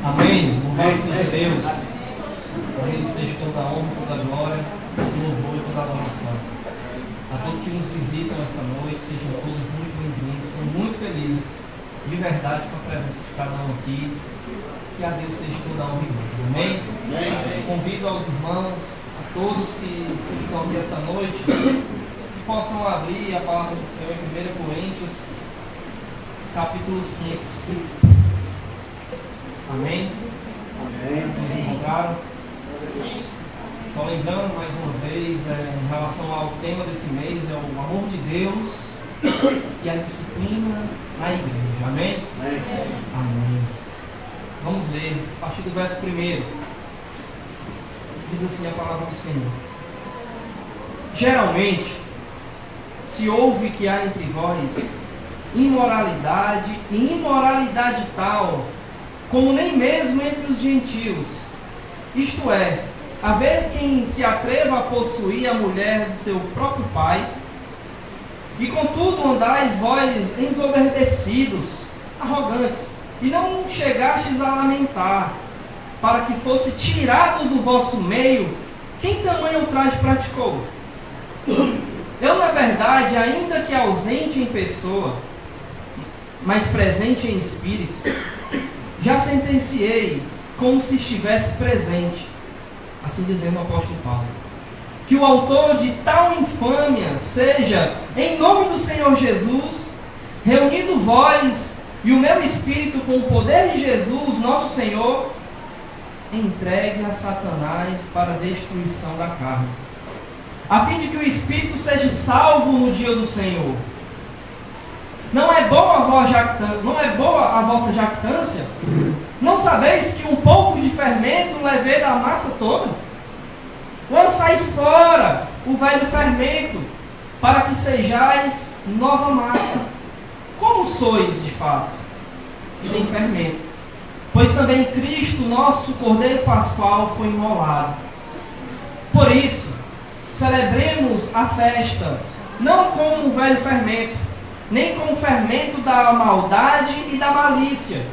Amém. Louvado seja Deus. A Ele seja toda a honra, toda a glória, todo o louvor e toda a adoração. A todos que nos visitam essa noite, sejam todos muito bem-vindos. Estou muito feliz, de verdade, com a presença de cada um aqui. Que a Deus seja toda a honra e glória. Amém? Amém. Convido aos irmãos, a todos que estão aqui essa noite, que possam abrir a palavra do Senhor em 1 Coríntios, capítulo 5. Amém? Amém. Nos encontraram? Só lembrando mais uma vez, em relação ao tema desse mês, é o amor de Deus e a disciplina na igreja. Amém? Amém. Amém. Vamos ler a partir do verso 1. Diz assim a palavra do Senhor. Geralmente, se ouve que há entre vós imoralidade e imoralidade tal, como nem mesmo entre os gentios. Isto é, haver quem se atreva a possuir a mulher de seu próprio pai, e contudo andais vós ensoberbecidos, arrogantes, e não chegastes a lamentar, para que fosse tirado do vosso meio quem tamanho ultraje praticou. Eu, na verdade, ainda que ausente em pessoa, mas presente em espírito, já sentenciei como se estivesse presente, assim dizendo o apóstolo Paulo, que o autor de tal infâmia seja, em nome do Senhor Jesus, reunido vós e o meu espírito com o poder de Jesus, nosso Senhor, entregue a Satanás para a destruição da carne, a fim de que o espírito seja salvo no dia do Senhor. Não é boa a vossa jactância? Não sabeis que um pouco de fermento levei da massa toda? Lançai fora o velho fermento, para que sejais nova massa. Como sois, de fato? Sem fermento. Pois também Cristo, nosso Cordeiro Pascual, foi imolado. Por isso, celebremos a festa, não com o velho fermento, nem com o fermento da maldade e da malícia,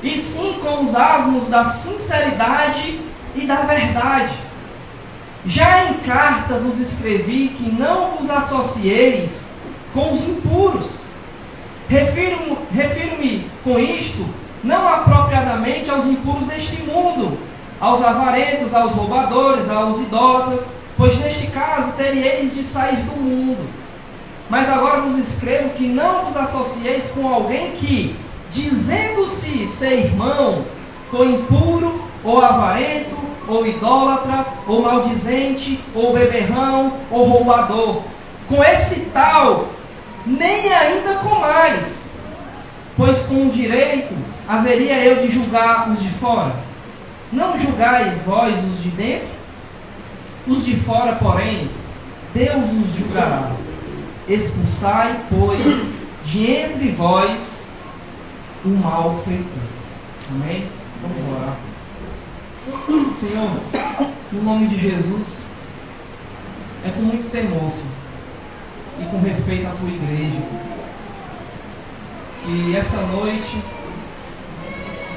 e sim com os asmos da sinceridade e da verdade. Já em carta vos escrevi que não vos associeis com os impuros. Refiro-me com isto não apropriadamente aos impuros deste mundo, aos avarentos, aos roubadores, aos idólatras, pois neste caso teríeis de sair do mundo. Mas agora vos escrevo que não vos associeis com alguém que, dizendo-se ser irmão, foi impuro, ou avarento, ou idólatra, ou maldizente, ou beberrão, ou roubador. Com esse tal, nem ainda com mais, pois com direito haveria eu de julgar os de fora. Não julgais vós os de dentro? Os de fora, porém, Deus os julgará. Expulsai, pois, de entre vós o malfeitor. Amém? Vamos orar. Senhor, no nome de Jesus, é com muito temor, Senhor, e com respeito à tua igreja, que essa noite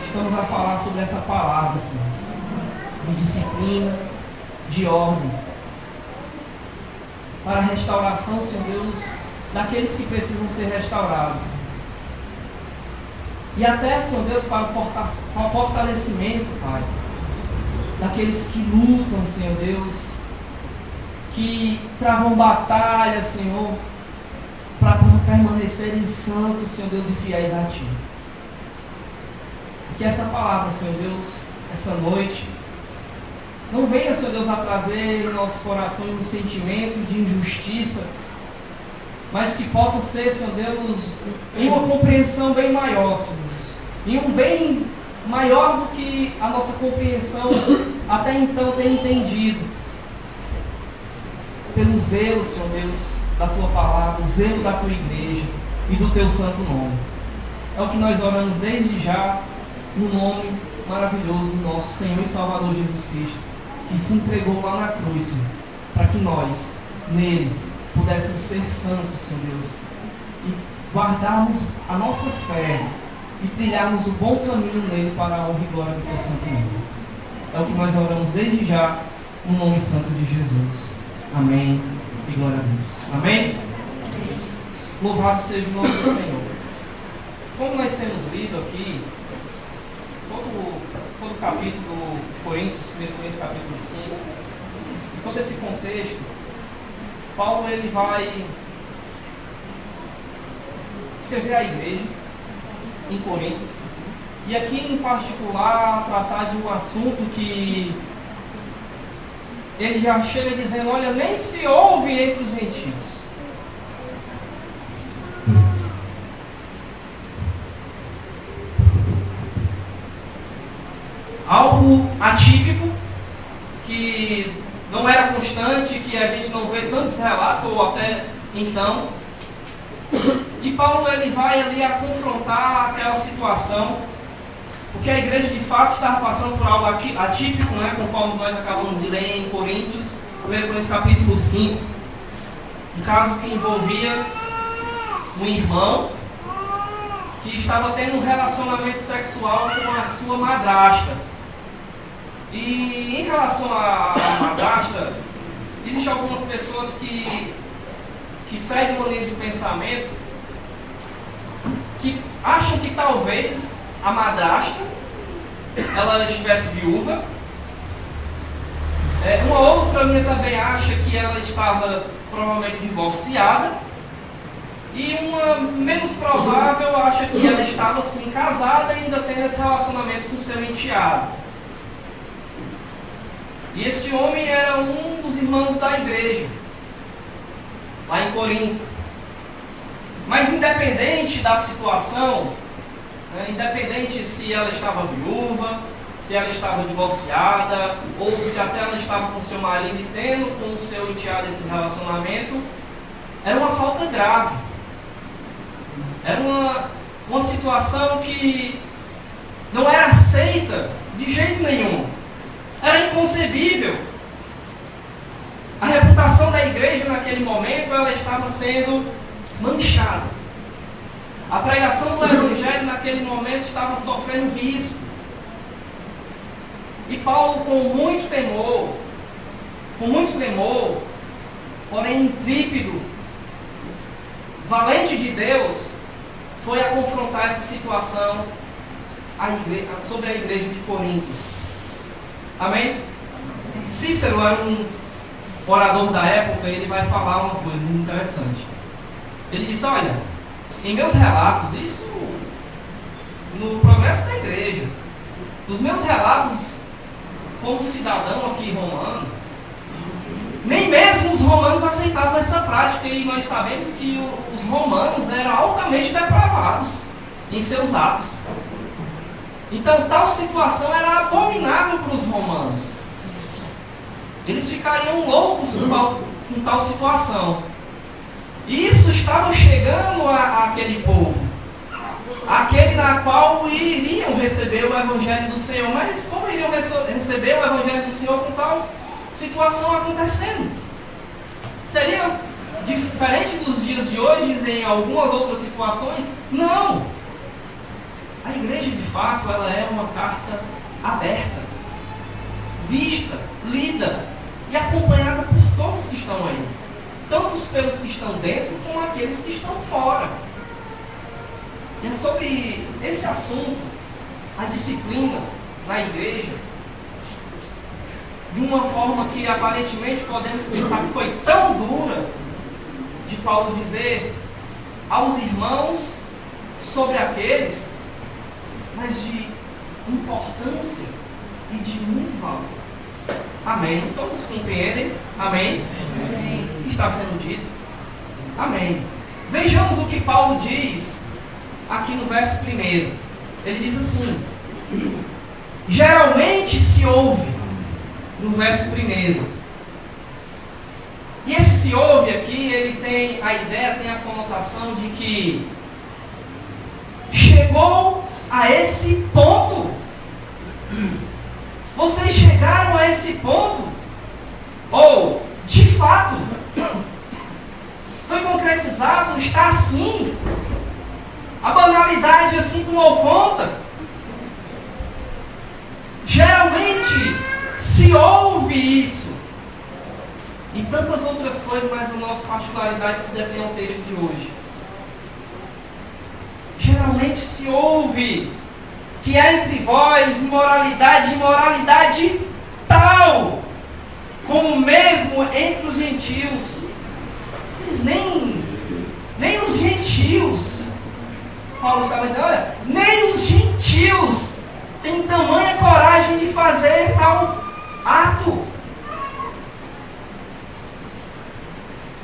estamos a falar sobre essa palavra, Senhor, de disciplina, de ordem, para a restauração, Senhor Deus, daqueles que precisam ser restaurados. E até, Senhor Deus, para o fortalecimento, Pai, daqueles que lutam, Senhor Deus, que travam batalha, Senhor, para permanecerem santos, Senhor Deus, e fiéis a Ti. Que essa palavra, Senhor Deus, essa noite, não venha, Senhor Deus, a trazer em nossos corações um sentimento de injustiça, mas que possa ser, Senhor Deus, em uma compreensão bem maior, Senhor Deus, em um bem maior do que a nossa compreensão até então tem entendido, pelo zelo, Senhor Deus, da Tua palavra, o zelo da Tua igreja e do Teu santo nome. É o que nós oramos desde já, no nome maravilhoso do nosso Senhor e Salvador Jesus Cristo, que se entregou lá na cruz, Senhor, para que nós, nele, pudéssemos ser santos, Senhor Deus, e guardarmos a nossa fé e trilharmos o bom caminho nele para a honra e glória do teu santo nome. É o que nós oramos desde já, no nome santo de Jesus. Amém e glória a Deus. Amém? Louvado seja o nome do Senhor. Como nós temos lido aqui, todo o capítulo de Coríntios, 1 Coríntios capítulo 5, em todo esse contexto, Paulo ele vai escrever à igreja em Coríntios, e aqui em particular tratar de um assunto que ele já chega dizendo, olha, nem se ouve entre os gentios. Algo atípico, que não era constante, que a gente não vê tantos relatos, ou até então. E Paulo ele vai ali a confrontar aquela situação, porque a igreja de fato estava passando por algo atípico, né, conforme nós acabamos de ler em Coríntios, 1 Coríntios capítulo 5. Um caso que envolvia um irmão que estava tendo um relacionamento sexual com a sua madrasta. E em relação à madrasta, existem algumas pessoas que seguem uma linha de pensamento que acham que talvez a madrasta ela estivesse viúva. Uma outra linha também acha que ela estava provavelmente divorciada. E uma menos provável acha que ela estava sim casada e ainda tendo esse relacionamento com seu enteado. E esse homem era um dos irmãos da igreja, lá em Corinto. Mas independente da situação, independente se ela estava viúva, se ela estava divorciada, ou se até ela estava com seu marido e tendo com o seu enteado esse relacionamento, era uma falta grave. Era uma situação que não era aceita de jeito nenhum. Era inconcebível. A reputação da igreja naquele momento ela estava sendo manchada. A pregação do evangelho naquele momento estava sofrendo risco. E Paulo, com muito temor, porém intrépido, valente de Deus, foi a confrontar essa situação sobre a igreja de Coríntios. Amém? Cícero era um orador da época e ele vai falar uma coisa interessante. Ele disse, olha, em meus relatos, isso no progresso da igreja, os meus relatos como cidadão aqui romano, nem mesmo os romanos aceitavam essa prática, e nós sabemos que os romanos eram altamente depravados em seus atos. Então tal situação era abominável para os romanos. Eles ficariam loucos com tal situação. E isso estava chegando àquele povo, aquele na qual iriam receber o Evangelho do Senhor. Mas como iriam receber o Evangelho do Senhor com tal situação acontecendo? Seria diferente dos dias de hoje em algumas outras situações? Não! A igreja, de fato, ela é uma carta aberta, vista, lida e acompanhada por todos que estão aí. Tanto pelos que estão dentro, como aqueles que estão fora. E é sobre esse assunto, a disciplina na igreja, de uma forma que aparentemente podemos pensar que foi tão dura, de Paulo dizer aos irmãos sobre aqueles, mas de importância e de muito valor. Amém. Todos compreendem? Amém? Amém. Está sendo dito? Amém. Vejamos o que Paulo diz aqui no verso 1. Ele diz assim: geralmente se ouve, no verso 1. E esse se ouve aqui, ele tem a ideia, tem a conotação de que chegou a esse ponto. Vocês chegaram a esse ponto? Ou, de fato, foi concretizado, está assim? A banalidade assim tomou conta? ouve isso. E tantas outras coisas, mas a nossa particularidade se detém ao texto de hoje. Geralmente se ouve que há entre vós imoralidade tal, como mesmo entre os gentios. Mas nem os gentios, Paulo estava dizendo, olha, nem os gentios têm tamanha coragem de fazer tal ato.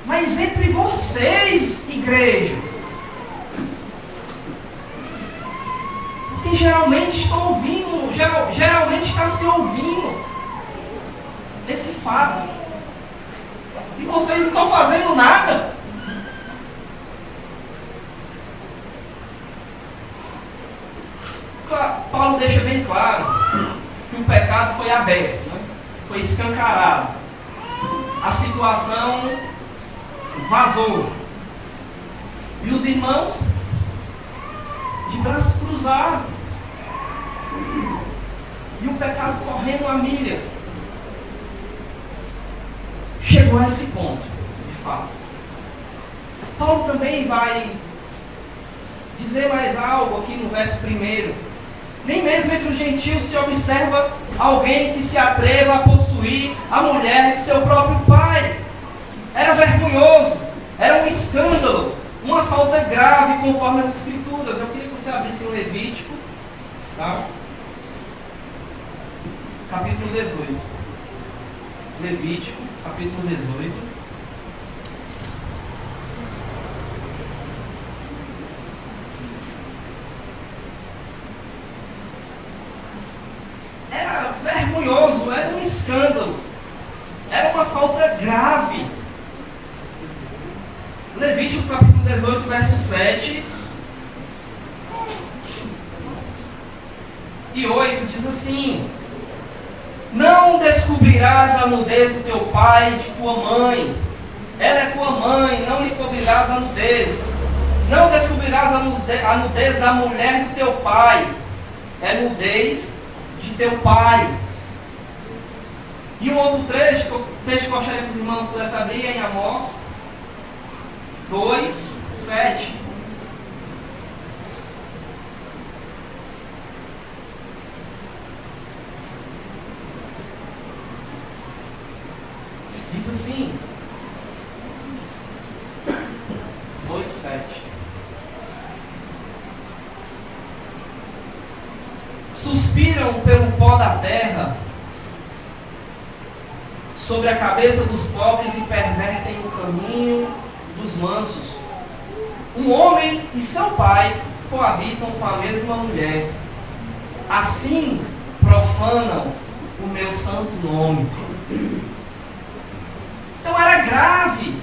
Mas entre vocês, igreja, porque geralmente está se ouvindo esse fato. E vocês não estão fazendo nada. Paulo deixa bem claro que o pecado foi aberto, né? Foi escancarado. A situação vazou. E os irmãos de braços cruzados. E o pecado correndo a milhas. Chegou a esse ponto, de fato. Paulo também vai dizer mais algo aqui no verso 1. Nem mesmo entre os gentios se observa alguém que se atreva a possuir a mulher de seu próprio pai. Era vergonhoso, era um escândalo, uma falta grave conforme as Escrituras. Eu queria que você abrisse em Levítico, tá? Capítulo 18. Levítico, capítulo 18. Era vergonhoso, era um escândalo, era uma falta grave. Levítico capítulo 18, verso 7 e 8 diz assim: não descobrirás a nudez do teu pai e de tua mãe. Ela é tua mãe, não lhe cobrirás a nudez. Não descobrirás a nudez da mulher do teu pai. É nudez de teu pai. E um outro texto que eu gostaria que os irmãos pudessem abrir é em Amós 2, 7. Diz assim, 2, 7. Suspiram pelo pó da terra, sobre a cabeça dos pobres e pervertem o caminho dos mansos. Um homem e seu pai coabitam com a mesma mulher. Assim profanam o meu santo nome. Então era grave.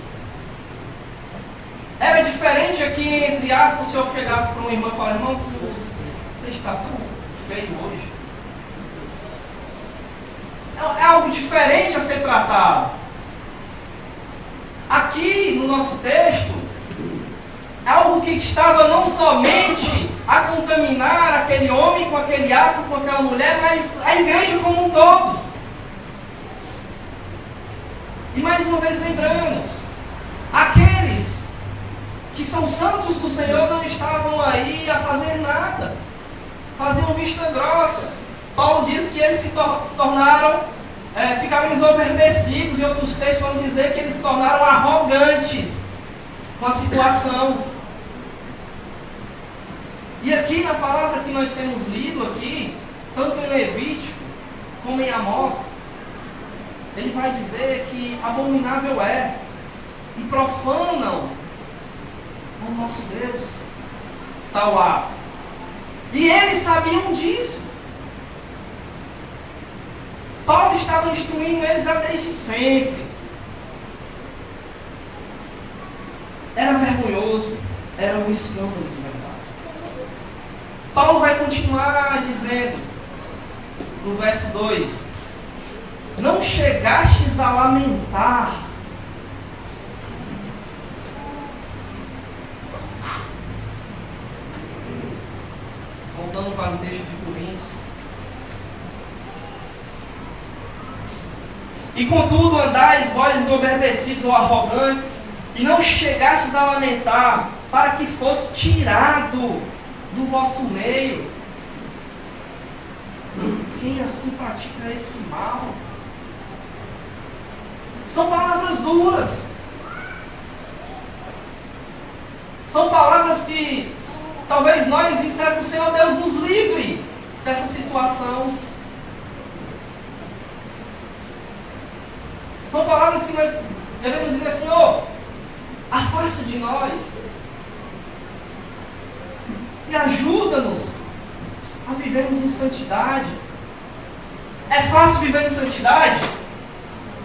Era diferente aqui, entre aspas, se eu chegasse para um irmão e falar: irmão, você está tão feio hoje. É algo diferente a ser tratado. Aqui no nosso texto, é algo que estava não somente a contaminar aquele homem com aquele ato, com aquela mulher, mas a igreja como um todo. E mais uma vez lembrando, aqueles que são santos do Senhor não estavam aí a fazer nada, faziam vista grossa. Paulo diz que eles se tornaram, ficaram ensoberbecidos, e outros textos vão dizer que eles se tornaram arrogantes com a situação. E aqui na palavra que nós temos lido aqui, tanto em Levítico como em Amós, ele vai dizer que abominável é, e profanam o nosso Deus tal ato. E eles sabiam disso. Paulo estava instruindo eles desde sempre. Era vergonhoso, era um escândalo de verdade. Paulo vai continuar dizendo, no verso 2: não chegastes a lamentar voltando para o texto de Coríntios, E contudo andais vós desobedecidos ou arrogantes, e não chegastes a lamentar, para que fosse tirado do vosso meio. Quem assim pratica esse mal? São palavras duras. São palavras que talvez nós disséssemos: Senhor Deus, nos livre dessa situação. São palavras que nós devemos dizer: Senhor, afasta de nós e ajuda-nos a vivermos em santidade. É fácil viver em santidade?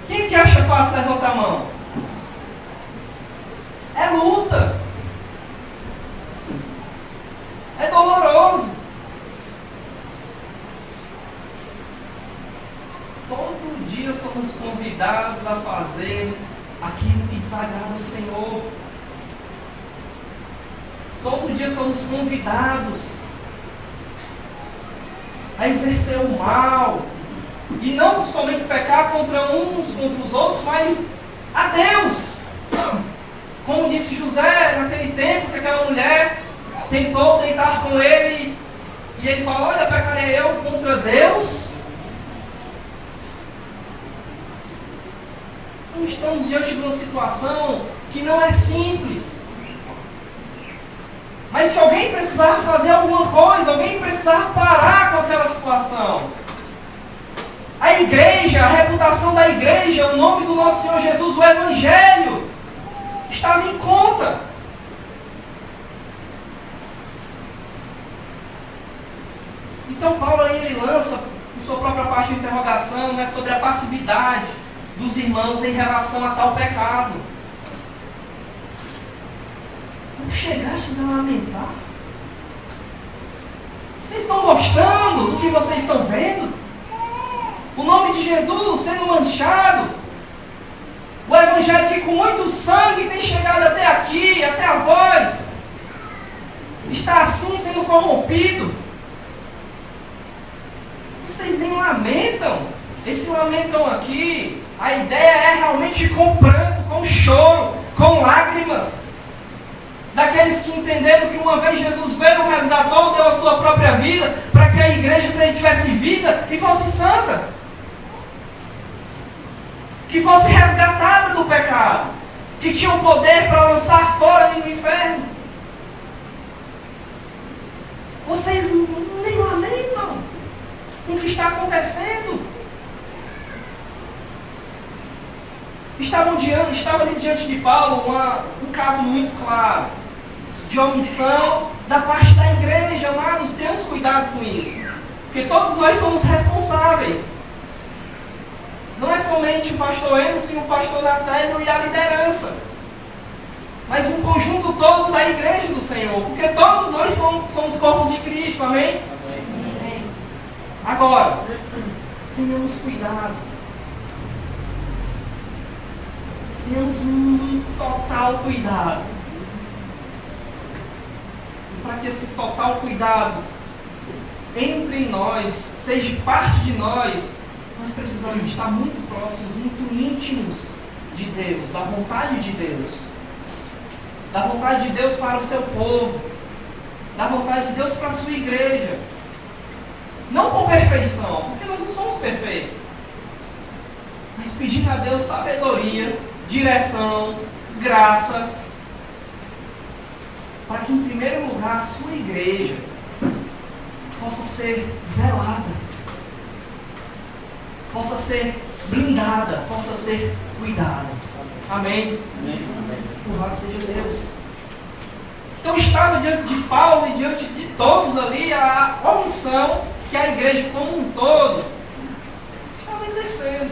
Quem que acha fácil levantar a mão? É luta. É doloroso. Todo dia somos convidados a fazer aquilo que desagrada ao Senhor. Todo dia somos convidados a exercer o mal. E não somente pecar contra uns, contra os outros, mas a Deus. Como disse José naquele tempo, que aquela mulher tentou deitar com ele, e ele falou: olha, pecarei eu contra Deus? Então estamos diante de uma situação que não é simples, mas que alguém precisava fazer alguma coisa, alguém precisava parar com aquela situação. A igreja, a reputação da igreja, o nome do nosso Senhor Jesus, o Evangelho, estava em conta. Então Paulo aí ele lança, em sua própria parte de interrogação, né, sobre a passividade dos irmãos em relação a tal pecado. Não chegastes a lamentar? Vocês estão gostando do que vocês estão vendo? O nome de Jesus sendo manchado. O Evangelho que com muito sangue tem chegado até aqui, até a vós, está assim sendo corrompido. Vocês nem lamentam. Esse lamentam aqui, a ideia é realmente com pranto, com choro, com lágrimas. Daqueles que entenderam que uma vez Jesus veio, resgatou, deu a sua própria vida, para que a igreja tivesse vida e fosse santa. Que fosse resgatada do pecado. Que tinha o poder para lançar fora no inferno. Vocês nem lamentam com o que está acontecendo. Estava ali diante de Paulo um caso muito claro de omissão da parte da igreja. Amados, tenhamos cuidado com isso, porque todos nós somos responsáveis. Não é somente o pastor Anderson, o pastor da célula e a liderança, mas um conjunto todo da igreja do Senhor, porque todos nós somos corpos de Cristo, amém? Amém. Agora, tenhamos cuidado. Tenhamos um total cuidado. E para que esse total cuidado entre em nós, seja parte de nós, nós precisamos estar muito próximos, muito íntimos de Deus, da vontade de Deus. Da vontade de Deus para o seu povo. Da vontade de Deus para a sua igreja. Não com perfeição, porque nós não somos perfeitos. Mas pedindo a Deus sabedoria, direção, graça, para que em primeiro lugar a sua igreja possa ser zelada, possa ser blindada, possa ser cuidada. Amém? Amém. Louvado seja Deus. Então estava diante de Paulo e diante de todos ali a omissão que a igreja como um todo estava exercendo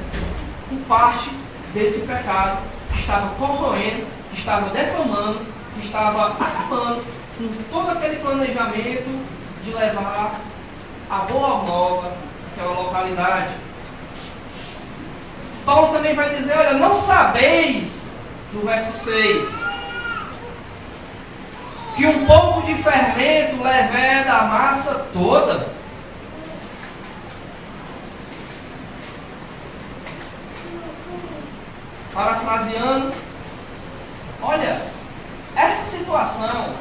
em parte desse pecado que estava corroendo, que estava defamando, que estava acabando com todo aquele planejamento de levar a boa nova àquela localidade. Paulo também vai dizer, olha, não sabeis, no verso 6, que um pouco de fermento leveda a massa toda. parafraseando, olha, essa situação,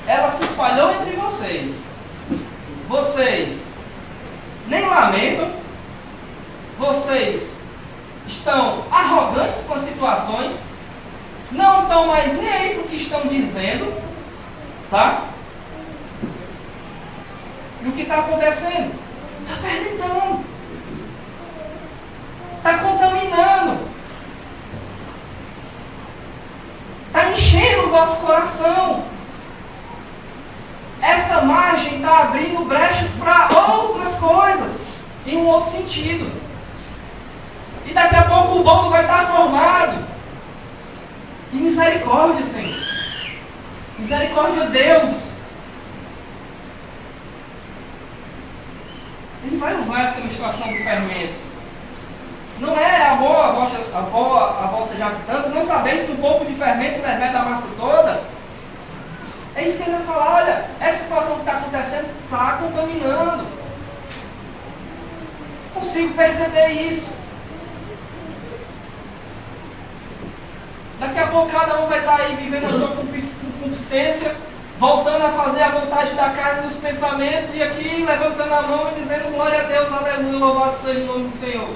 ela se espalhou entre vocês. Vocês nem lamentam, vocês estão arrogantes com as situações, não estão mais nem aí para o que estão dizendo, tá? E o que está acontecendo? Está fermentando, está contaminando, está enchendo o nosso coração. Essa margem está abrindo brechas para outras coisas, em um outro sentido. E daqui a pouco o bolo vai estar formado. E misericórdia, Senhor. Misericórdia, Deus. Ele vai usar essa ilustração do fermento. Não é a vossa jactância, não sabeis que um pouco de fermento leveda a massa toda? É isso que ele vai falar, olha, essa situação que está acontecendo está contaminando. Consigo perceber isso. Daqui a pouco cada um vai estar aí vivendo a sua concupiscência, voltando a fazer a vontade da carne nos pensamentos, e aqui levantando a mão e dizendo glória a Deus, aleluia, louvado seja o nome do Senhor.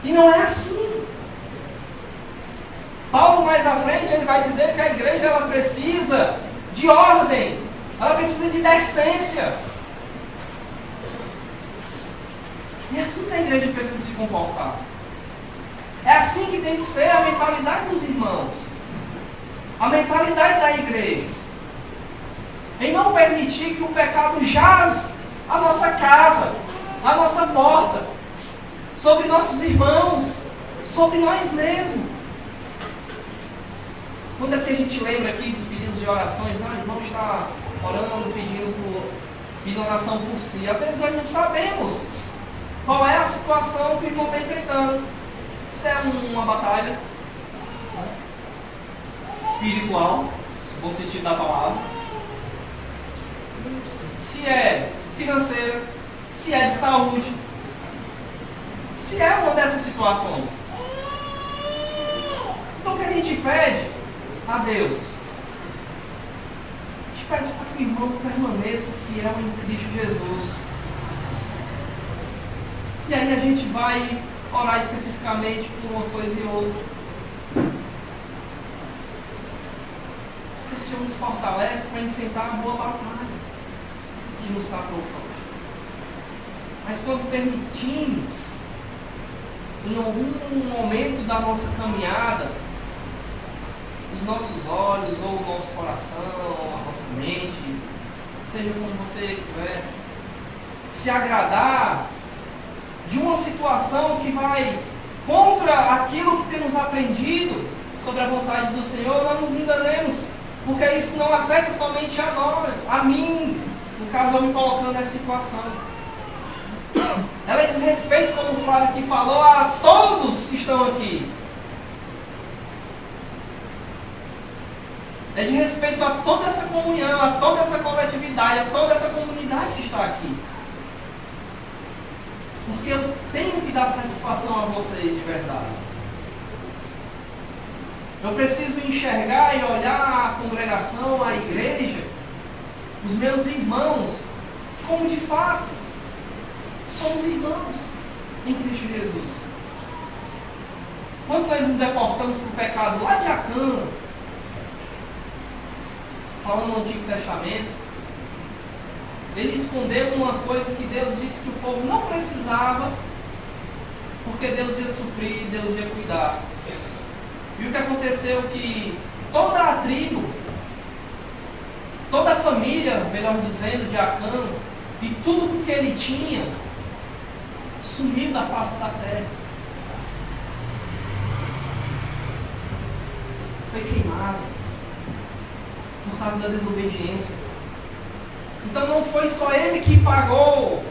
E não é assim. Paulo mais à frente ele vai dizer que a igreja ela precisa de ordem, ela precisa de decência. E é assim que a igreja precisa se comportar. É assim que tem que ser a mentalidade dos irmãos, a mentalidade da igreja, em não permitir que o pecado jaz a nossa casa, a nossa porta, sobre nossos irmãos, sobre nós mesmos. Quando é que a gente lembra aqui dos pedidos de orações, o irmão está orando, pedindo oração por si. Às vezes nós não sabemos qual é a situação que o irmão está enfrentando. Se é uma batalha espiritual, no bom sentido da palavra, se é financeira, se é de saúde, se é uma dessas situações. Então o que a gente pede a Deus? A gente pede para que o irmão permaneça fiel em Cristo Jesus. E aí a gente vai orar especificamente por uma coisa e outra. Que o Senhor nos fortalece para enfrentar a boa batalha que nos está proposta. Mas quando permitimos, em algum momento da nossa caminhada, os nossos olhos, ou o nosso coração, ou a nossa mente, seja como você quiser, se agradar de uma situação que vai contra aquilo que temos aprendido sobre a vontade do Senhor, não nos enganemos, porque isso não afeta somente a nós, a mim, no caso eu me colocando nessa situação. Ela diz respeito, como o Flávio aqui falou, a todos que estão aqui. É de respeito a toda essa comunhão, a toda essa coletividade, a toda essa comunidade que está aqui. Porque eu tenho que dar satisfação a vocês de verdade. Eu preciso enxergar e olhar a congregação, a igreja, os meus irmãos, como de fato somos irmãos em Cristo Jesus. Quando nós nos deportamos para o pecado lá de Acã, falando no Antigo Testamento, ele escondeu uma coisa que Deus disse que o povo não precisava, porque Deus ia suprir, Deus ia cuidar. E o que aconteceu que toda a tribo, toda a família, melhor dizendo, de Acã, e tudo que ele tinha, sumiu da face da terra. Foi queimado por causa da desobediência. Então não foi só ele que pagou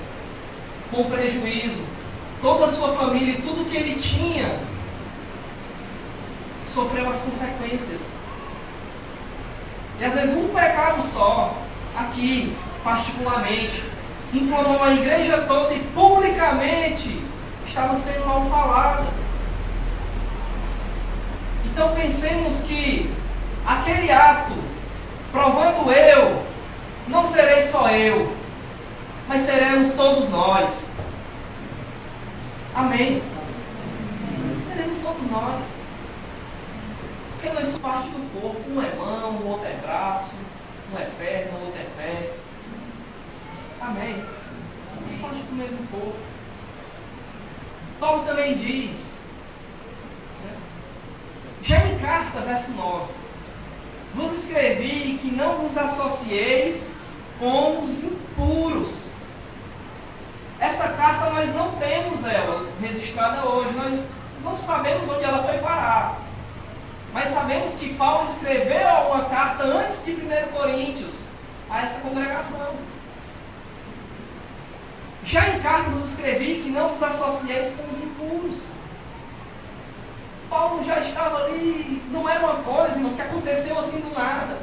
com prejuízo. Toda a sua família e tudo que ele tinha sofreu as consequências. E às vezes um pecado só, aqui particularmente, inflamou a igreja toda e publicamente estava sendo mal falada. Então pensemos que aquele ato, provando eu, não serei só eu, mas seremos todos nós. Amém? Seremos todos nós. Porque nós somos parte do corpo. Um é mão, o outro é braço, um é perna, o outro é pé. Amém? Somos parte do mesmo corpo. Paulo também diz, já em carta, verso 9, vos escrevi que não vos associeis com os impuros. Essa carta nós não temos ela registrada hoje, nós não sabemos onde ela foi parar. Mas sabemos que Paulo escreveu uma carta antes de 1 Coríntios a essa congregação. Já em carta vos escrevi que não vos associeis com os impuros. Paulo já estava ali, não era uma coisa, irmão, que aconteceu assim do nada.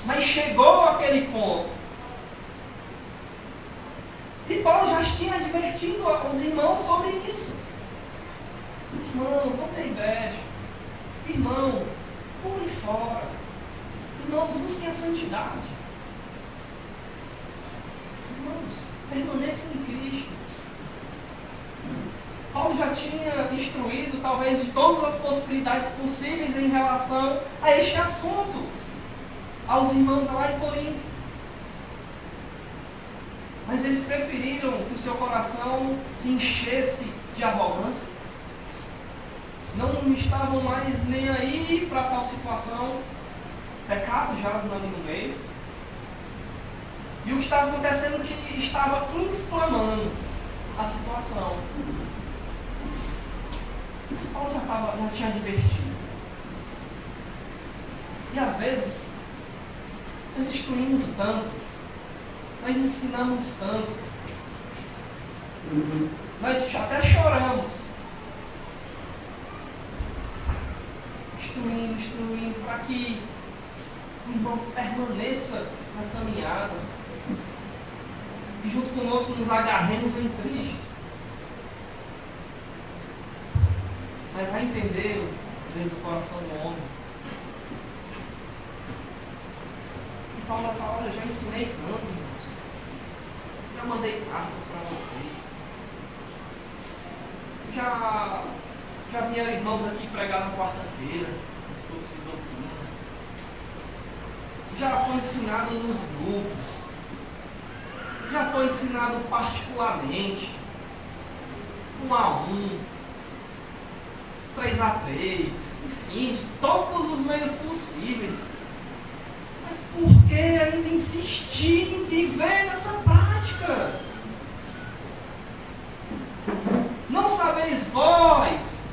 Mas chegou aquele ponto. E Paulo já tinha advertido aos irmãos sobre isso. Irmãos, não tem inveja. Irmãos, pulem fora. Irmãos, busquem a santidade. Irmãos, permaneçam em Cristo. Paulo já tinha instruído, talvez, de todas as possibilidades possíveis em relação a este assunto aos irmãos lá em Corinto. Mas eles preferiram que o seu coração se enchesse de arrogância. Não estavam mais nem aí para tal situação. Pecado jaz ali no meio. E o que estava acontecendo é que estava inflamando a situação. Mas Paulo já tinha advertido. E às vezes, nós instruímos tanto, nós ensinamos tanto, nós até choramos, instruindo, para que o irmão permaneça na caminhada e junto conosco nos agarremos em Cristo. Mas vai entender, às vezes, o coração do homem. E Paulo vai falar: olha, eu já ensinei tanto, irmãos. Já mandei cartas para vocês. Já vieram irmãos aqui pregar na quarta-feira, os cursos de doutrina. Já foi ensinado nos grupos. Já foi ensinado particularmente. 1 a 1. 3 a 3, enfim, de todos os meios possíveis. Mas por que ainda insistir em viver nessa prática? Não sabeis vós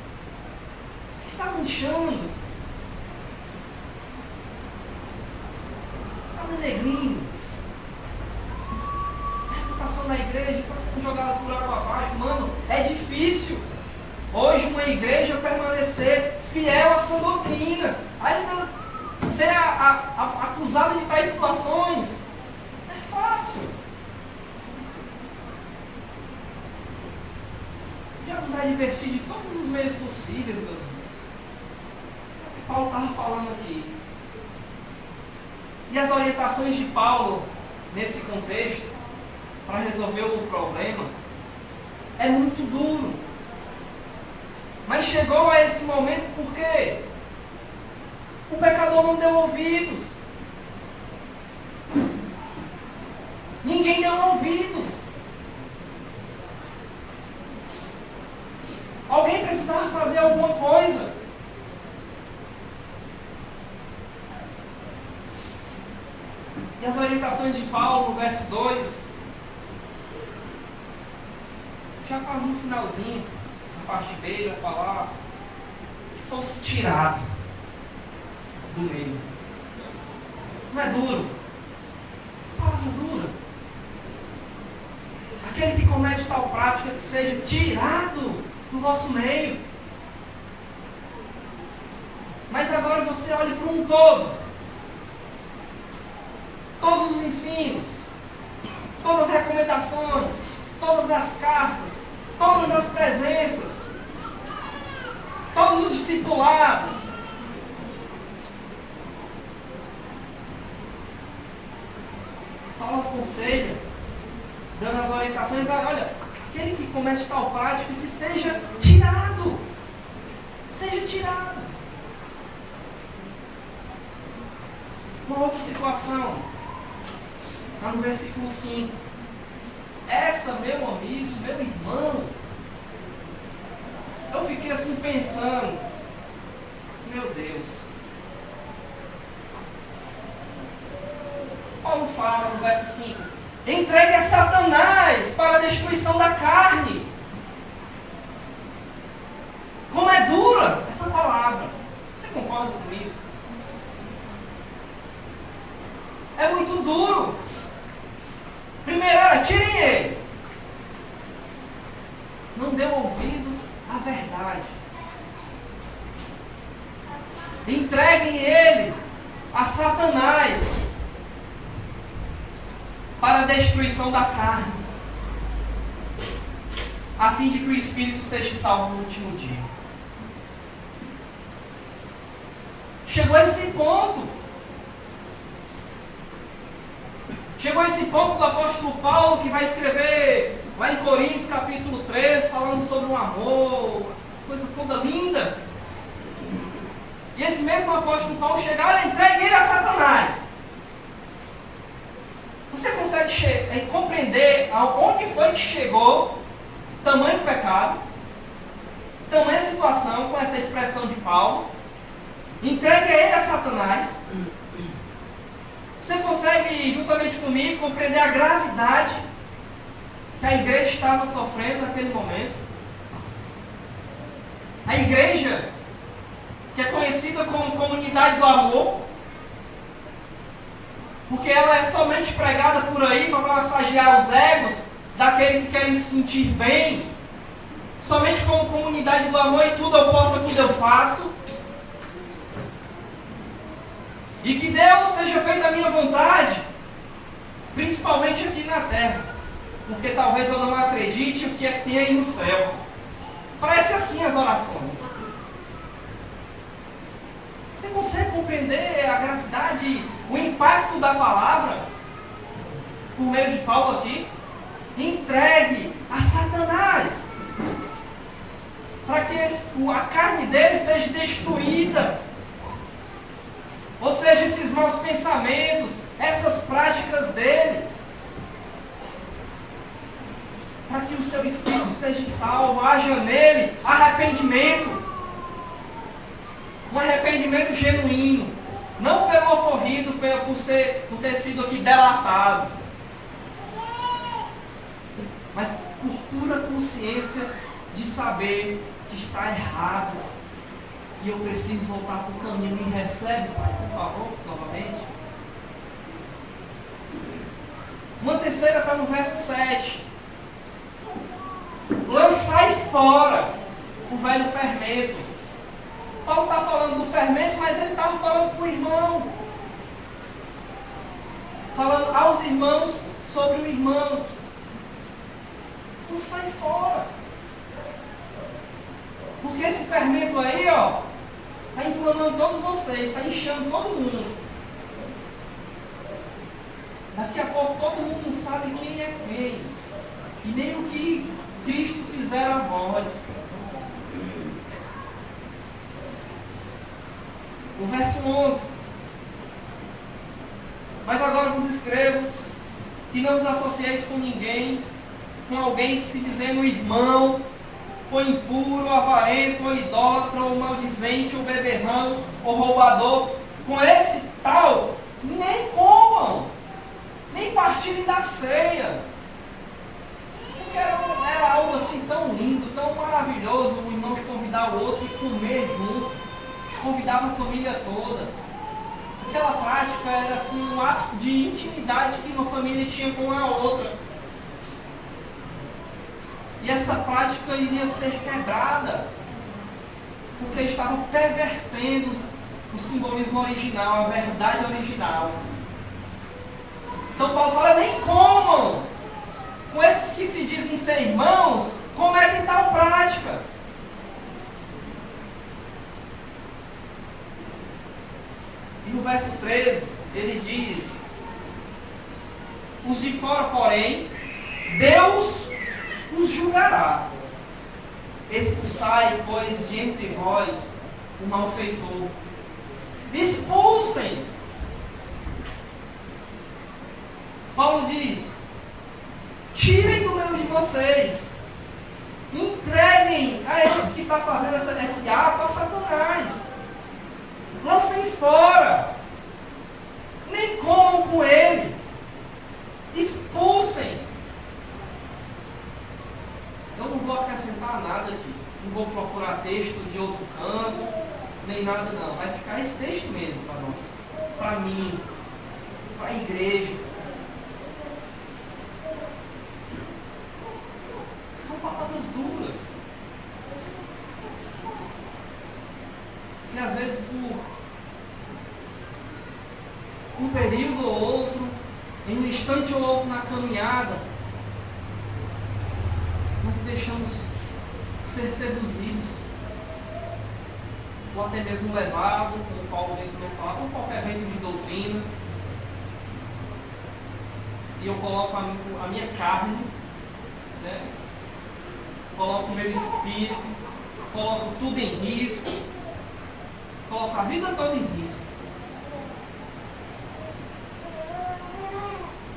que está manchando, está denegrindo a reputação da igreja, está sendo jogada por água abaixo. Mano, é difícil hoje uma igreja permanecer fiel à sã doutrina, ainda ser acusada de tais situações. É fácil. Já nos advertir de todos os meios possíveis, meus irmãos. É o que Paulo estava falando aqui. E as orientações de Paulo nesse contexto, para resolver o problema, é muito duro. Mas chegou a esse momento porque o pecador não deu ouvidos. Ninguém deu ouvidos. Alguém precisava fazer alguma coisa. E as orientações de Paulo, no verso 2, já quase no finalzinho, parte B, ele vai falar que fosse tirado do meio. Não é duro? Palavra dura. Aquele que comete tal prática que seja tirado do nosso meio. Mas agora você olha para um todo. Todos os ensinos, todas as recomendações, todas as cartas, todas as presenças, todos os discipulados. Paulo aconselha, dando as orientações, olha, aquele que comete tal prática, que seja tirado. Seja tirado. Uma outra situação, está no versículo 5. Essa, meu amigo, meu irmão, eu fiquei assim pensando, meu Deus. Paulo fala no verso 5, entregue a Satanás para a destruição da carne. Como é dura essa palavra. Você concorda comigo? É muito duro. Primeiro, tirem ele. Não deu ouvido à verdade. Entreguem ele a Satanás para a destruição da carne, a fim de que o espírito seja salvo no último dia. Chegou a esse ponto. Chegou a esse ponto do apóstolo Paulo, que vai escrever lá em Coríntios capítulo 13, falando sobre o amor, coisa toda linda. E esse mesmo apóstolo Paulo chega, olha, entregue ele a Satanás. Você consegue compreender aonde foi que chegou tamanho pecado, tamanha situação com essa expressão de Paulo? Entregue ele a Satanás. Você consegue, juntamente comigo, compreender a gravidade que a igreja estava sofrendo naquele momento? A igreja, que é conhecida como comunidade do amor, porque ela é somente pregada por aí para massagear os egos daquele que querem se sentir bem, somente como comunidade do amor, e tudo eu posso, tudo eu faço. E que Deus seja feita a minha vontade, principalmente aqui na terra, porque talvez eu não acredite o que é que tem aí no céu. Parece assim as orações. Você consegue compreender a gravidade, o impacto da palavra, por meio de Paulo aqui? Entregue a Satanás, para que a carne dele seja destruída. Ou seja, esses maus pensamentos, essas práticas dele, para que o seu espírito seja salvo, haja nele arrependimento. Um arrependimento genuíno, não pelo ocorrido, por ter sido aqui delatado, mas por pura consciência de saber que está errado, que eu preciso voltar para o caminho. Me recebe, Pai, por favor, novamente. Uma terceira está no verso 7. Lançai fora o velho fermento. Paulo está falando do fermento, mas ele estava falando para o irmão. Falando aos irmãos sobre o irmão. Lançai fora. Porque esse fermento aí, ó, está inflamando todos vocês, está inchando todo mundo. Daqui a pouco todo mundo não sabe quem é quem. E nem o que Cristo fizer a vós. O verso 11. Mas agora vos escrevo que não vos associeis com ninguém, com alguém que se dizendo irmão, foi impuro, avarento, ou idólatra, ou maldizente, ou beberrão, ou roubador. Com esse tal, nem comam, nem partilhem da ceia. Porque era algo assim tão lindo, tão maravilhoso, o irmão convidar o outro e comer junto. Convidava a família toda. Aquela prática era assim um ápice de intimidade que uma família tinha com a outra. E essa prática iria ser quebrada, porque estava pervertendo o simbolismo original, a verdade original. Então Paulo fala, nem comam com esses que se dizem ser irmãos, cometem tal prática. verso 13, ele diz: os de fora, porém, Deus os julgará. Expulsai, pois, de entre vós o malfeitor. Expulsem. Paulo diz: tirem do meio de vocês. Entreguem a esses que estão fazendo esse ato a Satanás. Lancem fora. Nem comam com ele. Expulsem. Eu não vou acrescentar nada aqui. Não vou procurar texto de outro canto, nem nada não. Vai ficar esse texto mesmo para nós. Para mim. Para a igreja. São palavras duras. E às vezes por um período ou outro, em um instante ou outro na caminhada, nós deixamos ser seduzidos, ou até mesmo levados, como Paulo mesmo não fala, por qualquer vento de doutrina, e eu coloco a minha carne, né? Coloco o meu espírito, coloco tudo em risco, coloco a vida toda em risco.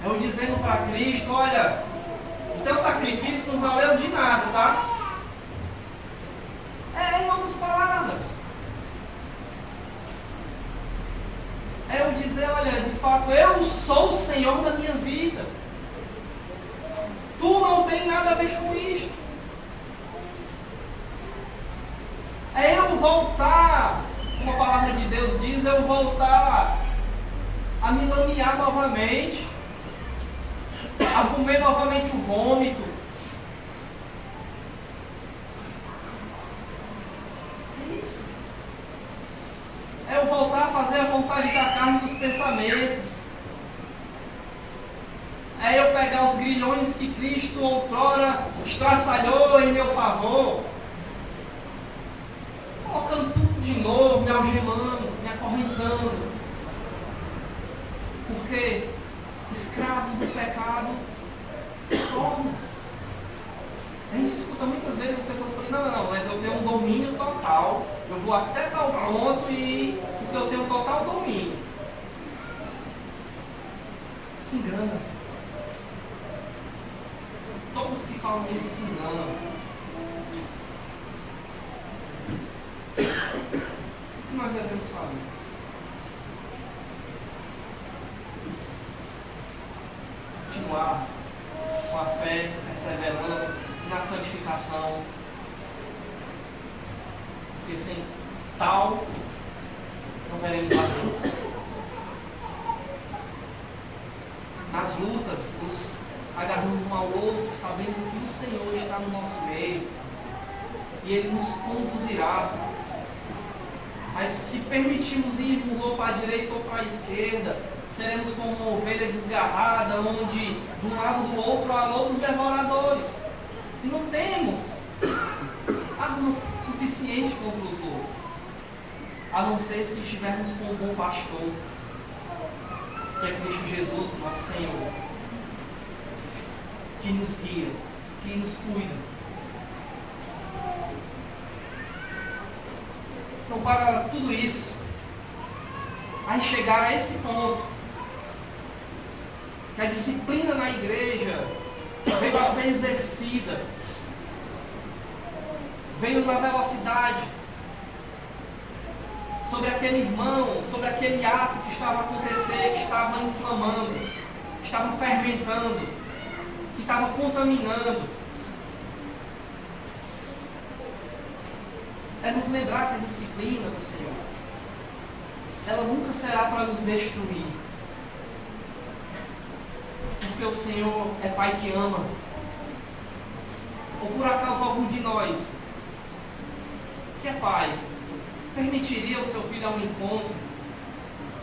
Eu dizendo para Cristo: olha, o teu sacrifício não valeu de nada, tá? Em outras palavras, eu dizer: olha, de fato, eu sou o Senhor da minha vida. Tu não tem nada a ver com isto. Eu voltar, como a palavra de Deus diz, eu voltar a me lamear novamente, a comer novamente o vômito. É isso. É eu voltar a fazer a vontade da carne dos pensamentos. É eu pegar os grilhões que Cristo outrora estraçalhou em meu favor, colocando tudo de novo, me algemando, me acorrentando. Porque escravo do pecado se torna. A gente escuta muitas vezes as pessoas falando: não, mas eu tenho um domínio total, eu vou até tal ponto e porque eu tenho total domínio. Se engana. Todos que falam isso se enganam. O que nós devemos fazer? Continuar com a fé, perseverando na santificação, porque sem tal não veremos a Deus. Nas lutas, nos agarrando um ao outro, sabendo que o Senhor está no nosso meio e Ele nos conduzirá. Mas se permitirmos irmos ou para a direita ou para a esquerda, seremos como uma ovelha desgarrada, onde de um lado do outro há lobos devoradores. E não temos armas suficientes contra os lobos, a não ser se estivermos com o bom pastor, que é Cristo Jesus, nosso Senhor, que nos guia, que nos cuida. Então, para tudo isso, a chegar a esse ponto, que a disciplina na igreja veio a ser exercida, veio na velocidade, sobre aquele irmão, sobre aquele ato que estava acontecendo, que estava inflamando, que estava fermentando, que estava contaminando. É nos lembrar que a disciplina do Senhor, ela nunca será para nos destruir. Porque o Senhor é Pai que ama. Ou por acaso algum de nós, que é pai, permitiria o seu filho ao encontro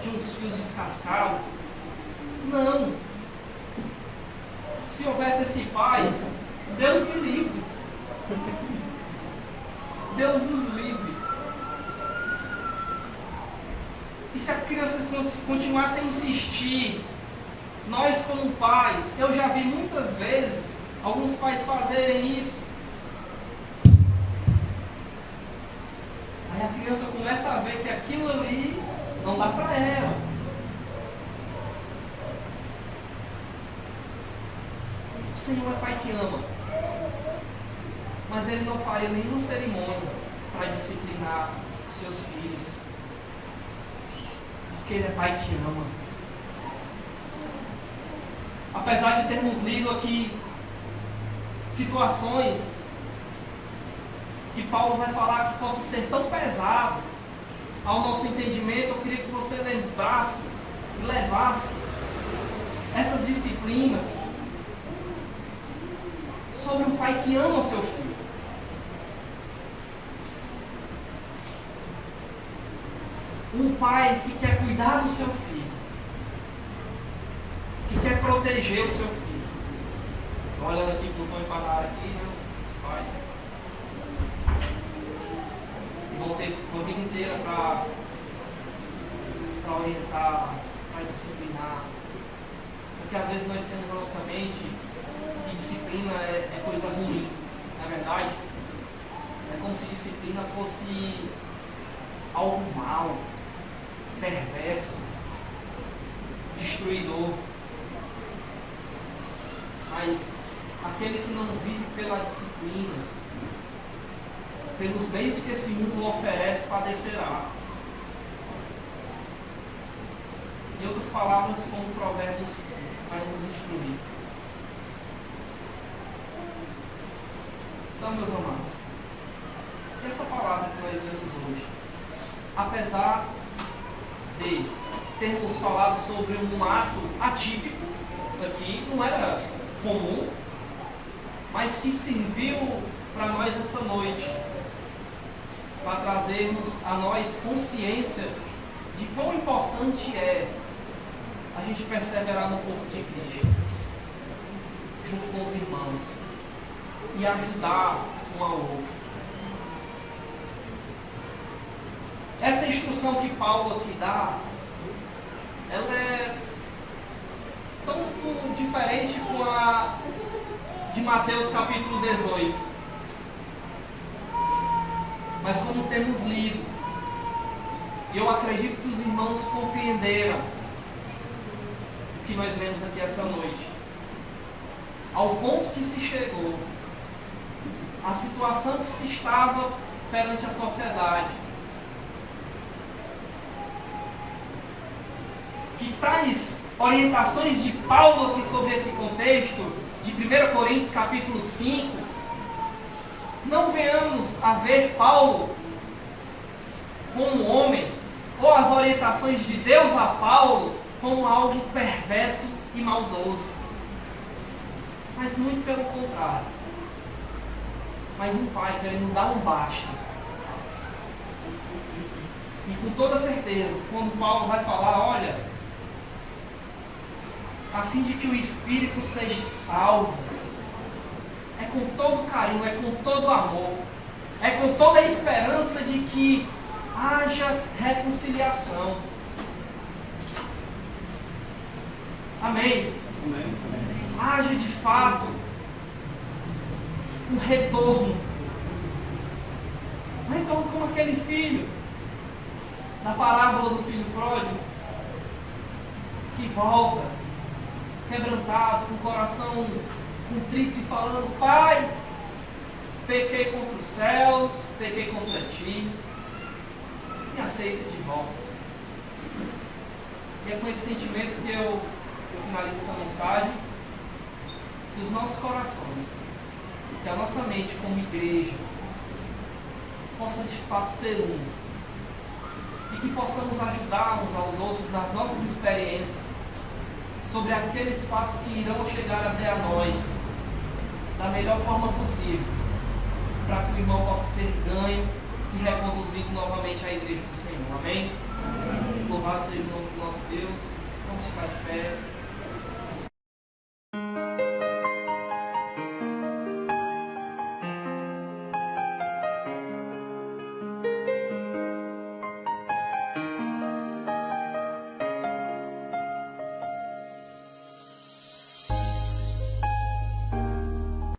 de uns fios descascados? Não. Se houvesse esse pai, Deus me livre. Deus nos livre. E se a criança continuasse a insistir, nós como pais, eu já vi muitas vezes alguns pais fazerem isso. Aí a criança começa a ver que aquilo ali não dá para ela. O Senhor é Pai que ama, mas Ele não faria nenhuma cerimônia para disciplinar os seus filhos, porque Ele é Pai que ama. Apesar de termos lido aqui situações que Paulo vai falar que possa ser tão pesado ao nosso entendimento, eu queria que você lembrasse e levasse essas disciplinas sobre um pai que ama o seu filho. Um pai que quer cuidar do seu filho, que quer proteger o seu filho. Estou olhando aqui para o Tony Panar aqui, né? Os pais. Vão ter uma vida inteira para orientar, para disciplinar. Porque às vezes nós temos na nossa mente que disciplina é coisa ruim. Na verdade, é como se disciplina fosse algo mau, perverso, destruidor. Mas aquele que não vive pela disciplina, pelos meios que esse mundo oferece, padecerá. Em outras palavras, como Provérbios vai nos instruir. Então, meus amados, essa palavra que nós vemos hoje, apesar de termos falado sobre um ato atípico, aqui não era comum, mas que serviu para nós essa noite, para trazermos a nós consciência de quão importante é a gente perseverar no corpo de Cristo, junto com os irmãos, e ajudar um ao outro. Essa instrução que Paulo aqui dá, ela é tão diferente com a de Mateus capítulo 18. Mas como temos lido, eu acredito que os irmãos compreenderam o que nós lemos aqui essa noite. Ao ponto que se chegou, a situação que se estava perante a sociedade, que tais orientações de Paulo aqui sobre esse contexto, de 1 Coríntios capítulo 5, não venhamos a ver Paulo como um homem, ou as orientações de Deus a Paulo como algo perverso e maldoso. Mas muito pelo contrário. Mas um pai querendo dar um basta. E com toda certeza, quando Paulo vai falar, olha, a fim de que o Espírito seja salvo, é com todo carinho, é com todo amor, é com toda a esperança de que haja reconciliação. Amém? Amém. Haja de fato um retorno. Um retorno como aquele filho na parábola do filho pródigo, que volta quebrantado, com o coração contrito e falando: Pai, pequei contra os céus, pequei contra ti, me aceita de volta, Senhor. E é com esse sentimento que eu finalizo essa mensagem, que os nossos corações, que a nossa mente como igreja, possa de fato ser um, e que possamos ajudar uns aos outros nas nossas experiências, sobre aqueles fatos que irão chegar até a nós, da melhor forma possível, para que o irmão possa ser ganho e reconduzido novamente à igreja do Senhor. Amém? Louvado seja o nome do nosso Deus. Vamos ficar de pé.